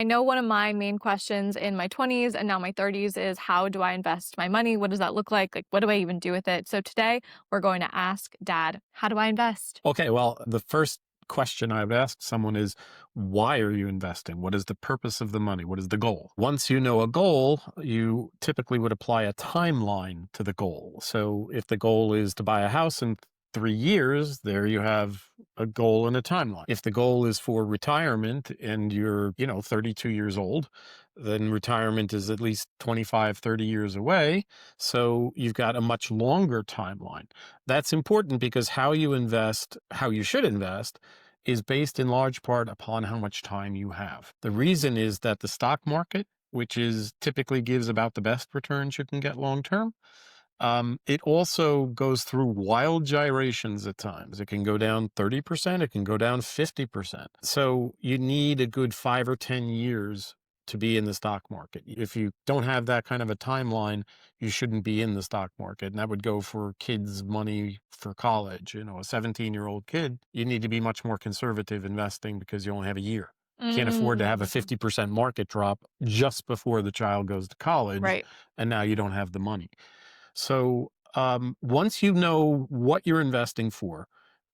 I know one of my main questions in my 20s and now my 30s is how do I invest my money? What does that look like? Like, what do I even do with it? So today we're going to ask Dad, how do I invest? Okay, well, the first question I've asked someone is, why are you investing? What is the purpose of the money? What is the goal? Once you know a goal, you typically would apply a timeline to the goal. So if the goal is to buy a house in 3 years, there you have a goal and a timeline. If the goal is for retirement and you're, 32 years old, then retirement is at least 25, 30 years away. So you've got a much longer timeline. That's important because how you invest, how you should invest, is based in large part upon how much time you have. The reason is that the stock market, which is typically gives about the best returns you can get long term, it also goes through wild gyrations at times. It can go down 30%, it can go down 50%. So you need a good 5 or 10 years to be in the stock market. If you don't have that kind of a timeline, you shouldn't be in the stock market. And that would go for kids' money for college. A 17-year-old kid, you need to be much more conservative investing because you only have a year. Can't afford to have a Mm, 50% market drop just before the child goes to college, right. and now you don't have the money. So once you know what you're investing for,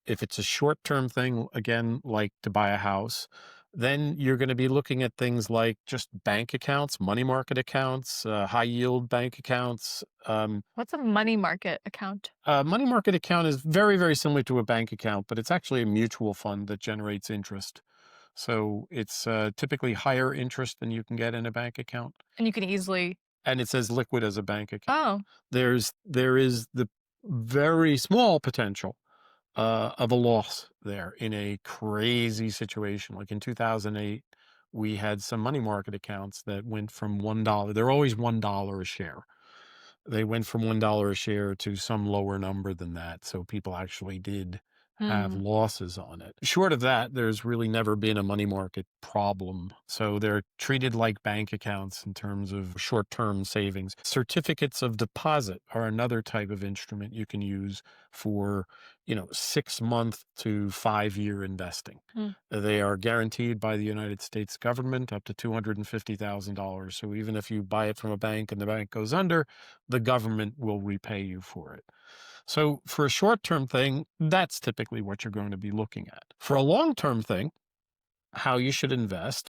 if it's a short term thing, again, like to buy a house, then you're going to be looking at things like just bank accounts, money market accounts, high yield bank accounts. What's a money market account? A money market account is very, very similar to a bank account, but it's actually a mutual fund that generates interest. So it's typically higher interest than you can get in a bank account, And you can easily, and it's as liquid as a bank account. oh, There is the very small potential of a loss there in a crazy situation. Like in 2008, we had some money market accounts that went from $1. They're always $1 a share. They went from $1 a share to some lower number than that. So people actually did have hmm. losses on it. Short of that, there's really never been a money market problem. So they're treated like bank accounts in terms of short term savings. Certificates of deposit are another type of instrument you can use for, 6 month to 5 year investing. Mm. They are guaranteed by the United States government up to $250,000. So even if you buy it from a bank and the bank goes under, the government will repay you for it. So for a short term thing, that's typically what you're going to be looking at. For a long term thing, how you should invest